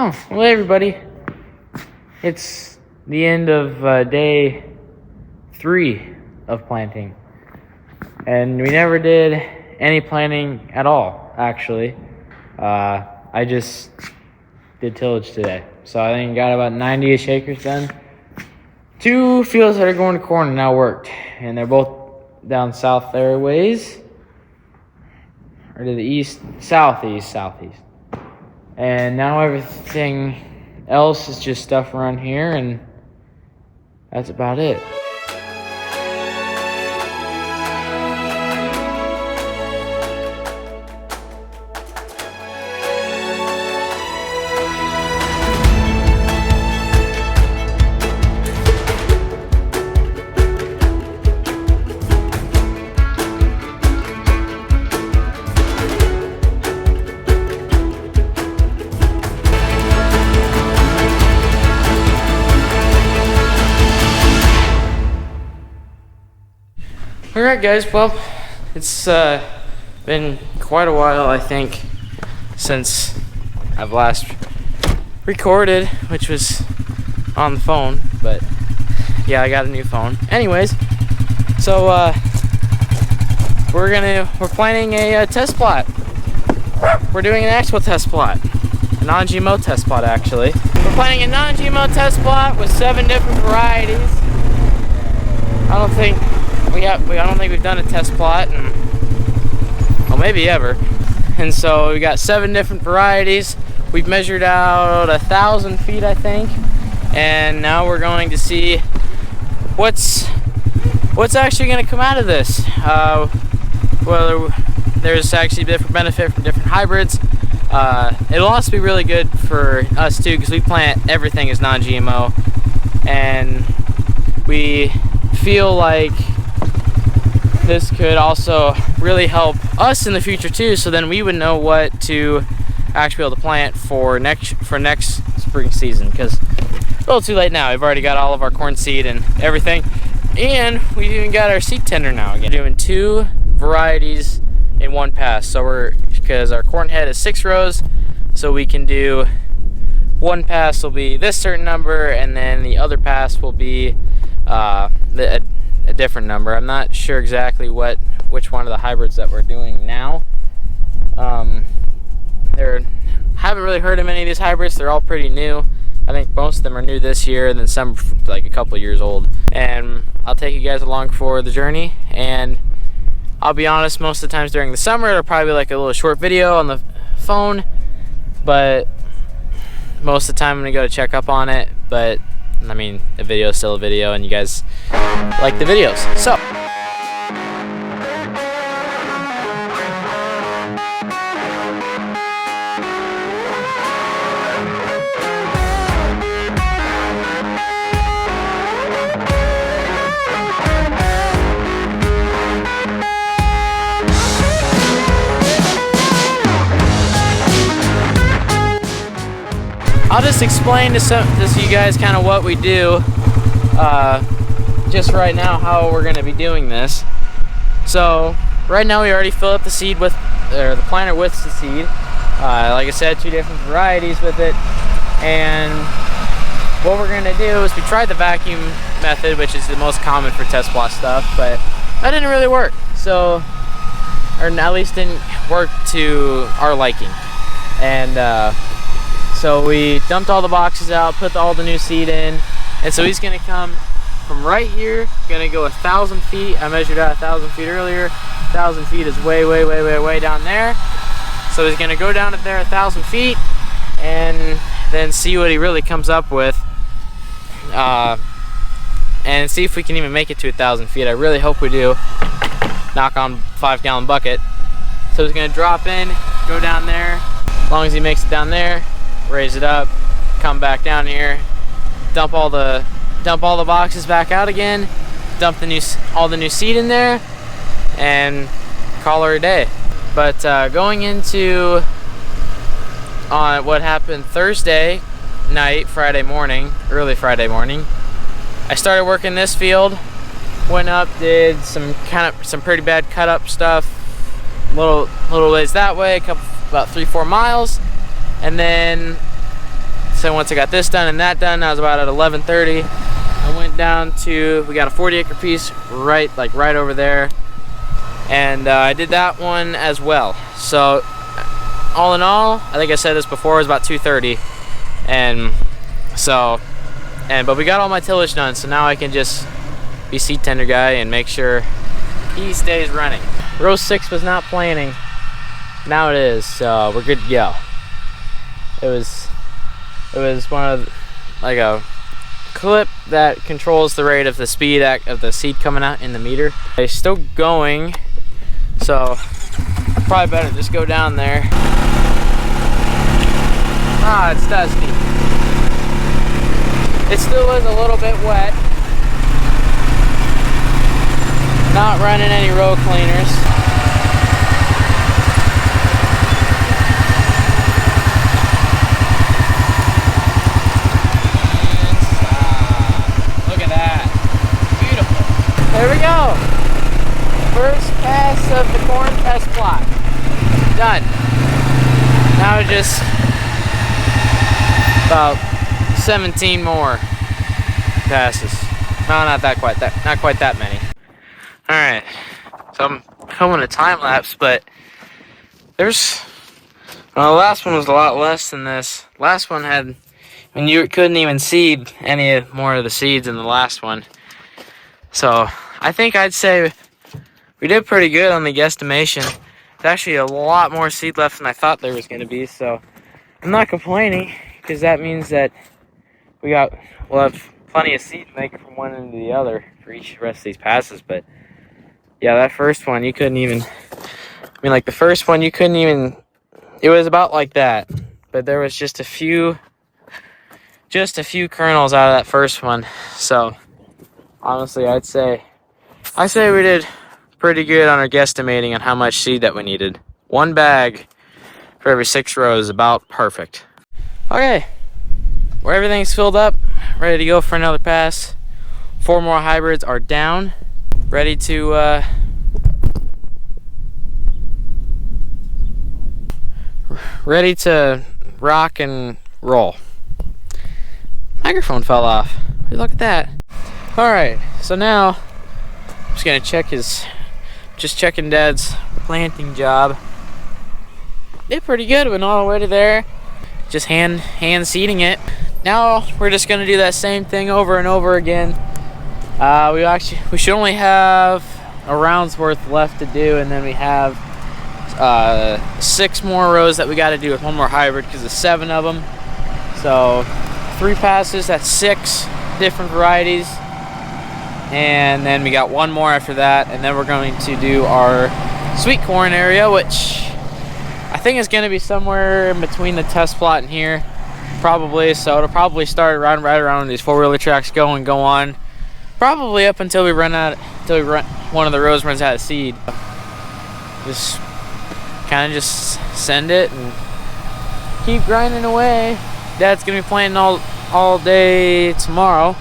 Oh, well, hey everybody. It's the end of day 3 of planting. And we never did any planting at all, actually. I just did tillage today. So I think got about 90-ish acres done. 2 fields that are going to corn now worked. And they're both down south there ways. Or to the east, southeast. And now everything else is just stuff around here, and that's about it. Alright guys, well, it's been quite a while, I think, since I've last recorded, which was on the phone, but yeah, I got a new phone. Anyways, so we're planning a test plot. We're doing an actual test plot, a non-GMO test plot actually. We're planning a non-GMO test plot with 7 different varieties. I don't think we've done a test plot, well, maybe ever. And so we got 7 different varieties. We've measured out 1,000 feet, I think, and now we're going to see what's actually going to come out of this. Well, there's actually different benefit from different hybrids. It'll also be really good for us too, because we plant everything as non-GMO, and we feel like this could also really help us in the future too, so then we would know what to actually be able to plant for next spring season, because it's a little too late now. We've already got all of our corn seed and everything, and we've even got our seed tender now again. We're doing 2 varieties in one pass, so because our corn head is 6 rows, so we can do one pass will be this certain number, and then the other pass will be a different number. I'm not sure exactly which one of the hybrids that we're doing now. Haven't really heard of many of these hybrids. They're all pretty new. I think most of them are new this year, and then some like a couple years old. And I'll take you guys along for the journey. And I'll be honest, most of the times during the summer, it'll probably be like a little short video on the phone. But most of the time, I'm gonna go to check up on it. But I mean, a video is still a video, and you guys like the videos. So I'll just explain to you guys kind of what we do just right now, how we're going to be doing this. So right now we already filled up the seed with, or the planter with the seed. Like I said, 2 different varieties with it. And what we're going to do is we tried the vacuum method, which is the most common for test plot stuff, but that didn't really work. So, or at least didn't work to our liking. And so we dumped all the boxes out, put all the new seed in, and so he's going to come from right here, going to go 1,000 feet. I measured out 1,000 feet earlier. 1,000 feet is way down there. So he's going to go down to there 1,000 feet and then see what he really comes up with, and see if we can even make it to 1,000 feet. I really hope we do. Knock on 5-gallon bucket. So he's going to drop in, go down there. As long as he makes it down there, raise it up, come back down here, dump all the boxes back out again, dump all the new seed in there, and call her a day. But going into what happened Thursday night, early Friday morning, I started working this field, went up, did some pretty bad cut up stuff, little ways that way, about 3-4 miles, and then So once I got this done and that done, I was about at 11:30. I went down to, we got a 40-acre piece right over there, and I did that one as well. So all in all, I think I said this before, it was about 2:30, and so, but we got all my tillage done, so now I can just be seed tender guy and make sure he stays running. Row 6 was not planning. Now it is, so we're good to go. It was one of, like, a clip that controls the rate of the speed of the seed coming out in the meter. It's still going, so probably better just go down there. Ah, it's dusty. It still is a little bit wet. Not running any row cleaners. There we go. First pass of the corn test plot. Done. Now it's just about 17 more passes. No, not quite that many. All right. So I'm filming a time lapse, but there's, well, the last one was a lot less than this. Last one had, you couldn't even seed any more of the seeds in the last one. So I think I'd say we did pretty good on the guesstimation. There's actually a lot more seed left than I thought there was going to be, so I'm not complaining, because that means that we'll have plenty of seed to make from one end to the other for each rest of these passes. But yeah, that first one you couldn't even, like the first one you couldn't even, it was about like that, but there was just a few kernels out of that first one. So honestly, I say we did pretty good on our guesstimating on how much seed that we needed. One bag for every 6 rows, about perfect. Okay, where everything's filled up, ready to go for another pass. 4 more hybrids are down, ready to rock and roll. Microphone fell off. Hey, look at that. Alright, so now I'm just gonna checking Dad's planting job. Did pretty good, went all the way to there. Just hand seeding it. Now we're just gonna do that same thing over and over again. We should only have a round's worth left to do, and then we have 6 more rows that we got to do with one more hybrid because there's 7 of them. So 3 passes, that's 6 different varieties, and then we got 1 more after that, and then we're going to do our sweet corn area, which I think is going to be somewhere in between the test plot and here, probably. So it'll probably start right around these 4-wheeler tracks, go on, probably up until one of the rows runs out of seed. Just kind of just send it and keep grinding away. Dad's gonna be planting all day tomorrow,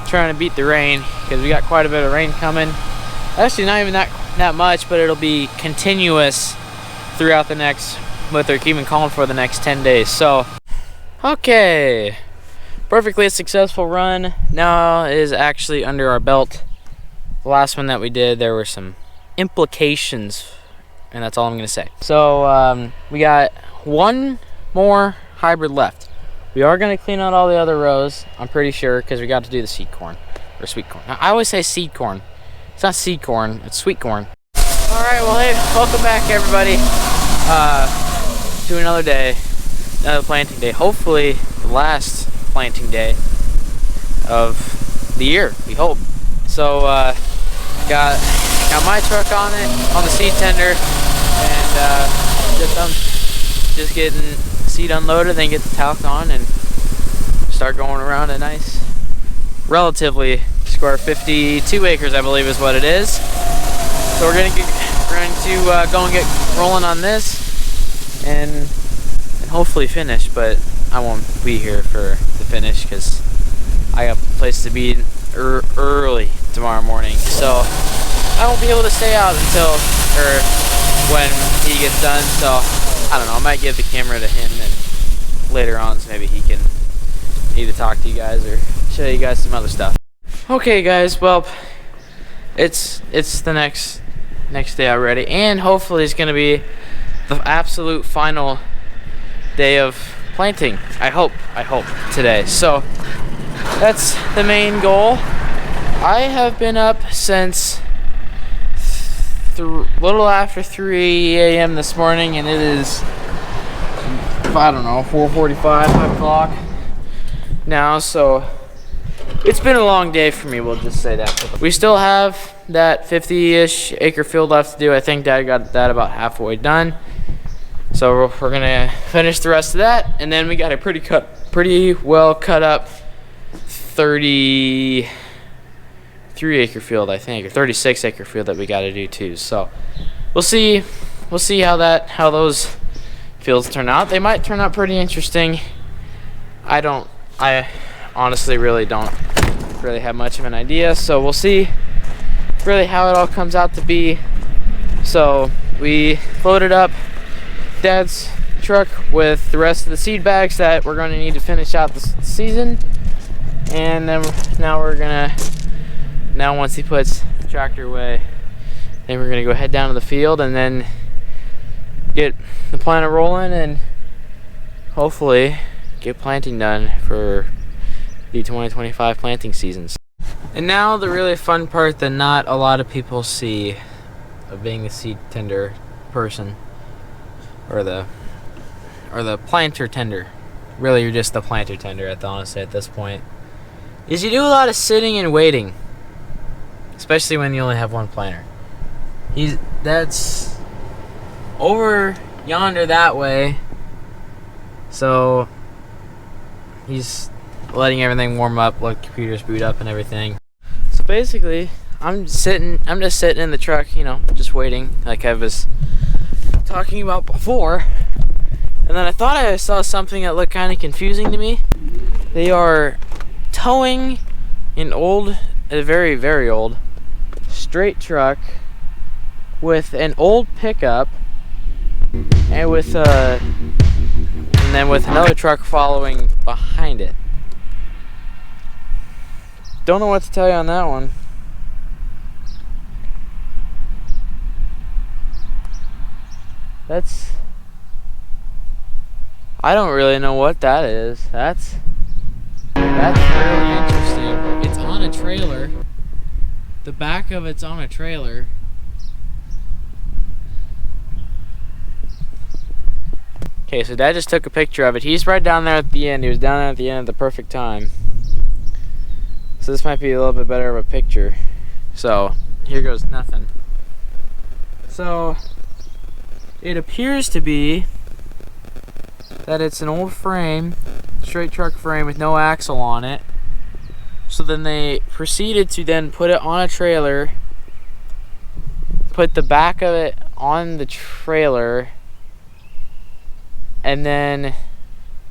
trying to beat the rain, because we got quite a bit of rain coming. Actually, not even that much, but it'll be continuous throughout the next, what they're keeping calling for the next 10 days. So, okay, perfectly successful run now is actually under our belt. The last one that we did, there were some implications, and that's all I'm gonna say. So we got 1 more hybrid left. We are going to clean out all the other rows, I'm pretty sure, because we got to do the seed corn, or sweet corn. Now, I always say seed corn. It's not seed corn, it's sweet corn. Alright, well, hey, welcome back, everybody, to another day, another planting day. Hopefully, the last planting day of the year, we hope. So, got my truck on it, on the seed tender, and just getting seed unloaded, then get the talc on and start going around a nice, relatively square 52 acres, I believe is what it is. So we're going to go and get rolling on this and hopefully finish, but I won't be here for the finish because I got a place to be early tomorrow morning. So I won't be able to stay out until when he gets done. So I don't know, I might give the camera to him and later on, so maybe he can need to talk to you guys or show you guys some other stuff. Okay guys, well, it's the next day already, and hopefully it's gonna be the absolute final day of planting. I hope today. So that's the main goal. I have been up since little after 3 a.m. this morning, and it is, I don't know, 4:45, 5 o'clock now, so it's been a long day for me, we'll just say that. We still have that 50-ish acre field left to do. I think Dad got that about halfway done. So we're gonna finish the rest of that, and then we got a pretty well cut up 33 acre field, I think, or 36 acre field that we got to do too. So we'll see how those fields turn out. They might turn out pretty interesting. I honestly really don't have much of an idea, so we'll see really how it all comes out to be. So we loaded up Dad's truck with the rest of the seed bags that we're going to need to finish out the season, and then now once he puts the tractor away, then we're going to go head down to the field and then get the planter rolling and hopefully get planting done for the 2025 planting seasons. And now the really fun part that not a lot of people see of being a seed tender person, or the planter tender. Really, you're just the planter tender, honestly, at this point, is you do a lot of sitting and waiting, especially when you only have one planter. That's over yonder that way, so he's letting everything warm up, let computers boot up and everything. So basically, I'm just sitting in the truck, just waiting, like I was talking about before. And then I thought I saw something that looked kind of confusing to me. They are towing a very, very old straight truck with an old pickup, and then with another truck following behind it. Don't know what to tell you on that one. I don't really know what that is. That's really interesting. It's on a trailer. The back of it's on a trailer. Okay, so Dad just took a picture of it. He's right down there at the end. He was down there at the end at the perfect time. So this might be a little bit better of a picture. So here goes nothing. So it appears to be that it's an old frame, straight truck frame with no axle on it. So then they proceeded to then put it on a trailer, put the back of it on the trailer, and then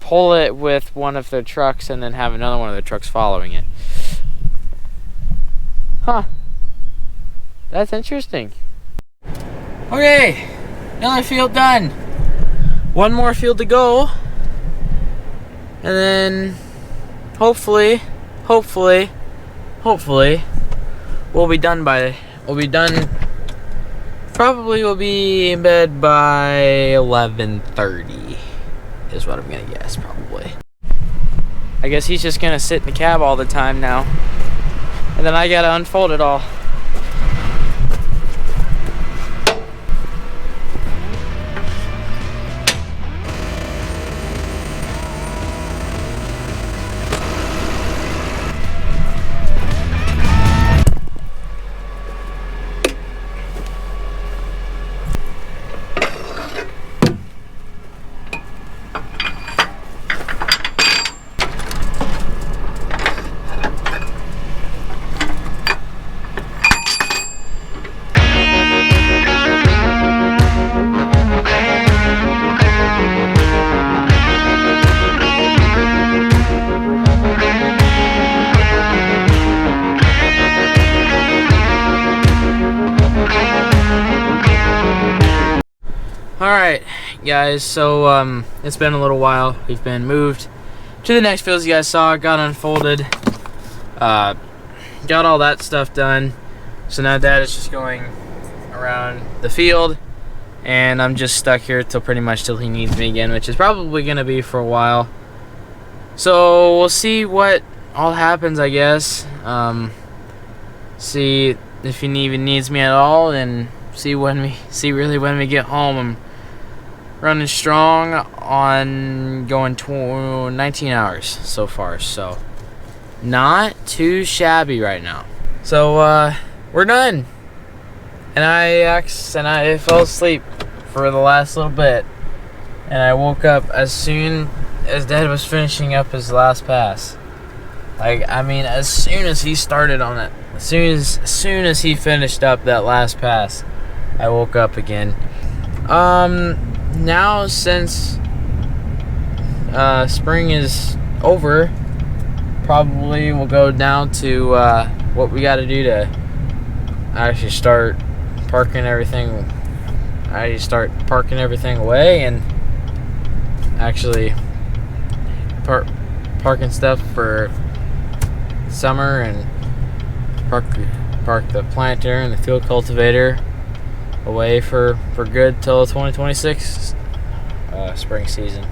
pull it with one of their trucks and then have another one of their trucks following it. Huh. That's interesting. Okay, another field done. One more field to go. And then hopefully we'll be done probably we'll be in bed by 11:30 is what I'm gonna guess, probably. I guess he's just gonna sit in the cab all the time now, and then I gotta unfold it all. Alright guys, so it's been a little while. We've been moved to the next fields you guys saw. Got unfolded. Got all that stuff done. So now Dad is just going around the field, and I'm just stuck here till pretty much till he needs me again, which is probably gonna be for a while. So we'll see what all happens, I guess. See if he even needs me at all, and see when we get home. I'm running strong on going 19 hours so far, so not too shabby right now. So we're done, and I fell asleep for the last little bit, and I woke up as soon as Dad was finishing up his last pass. I mean, as soon as he started on it, as soon as he finished up that last pass, I woke up again. Now since spring is over, probably we'll go down to what we got to do to actually start parking everything. Start parking everything away and actually parking stuff for summer, and park the planter and the field cultivator away for good till 2026 spring season.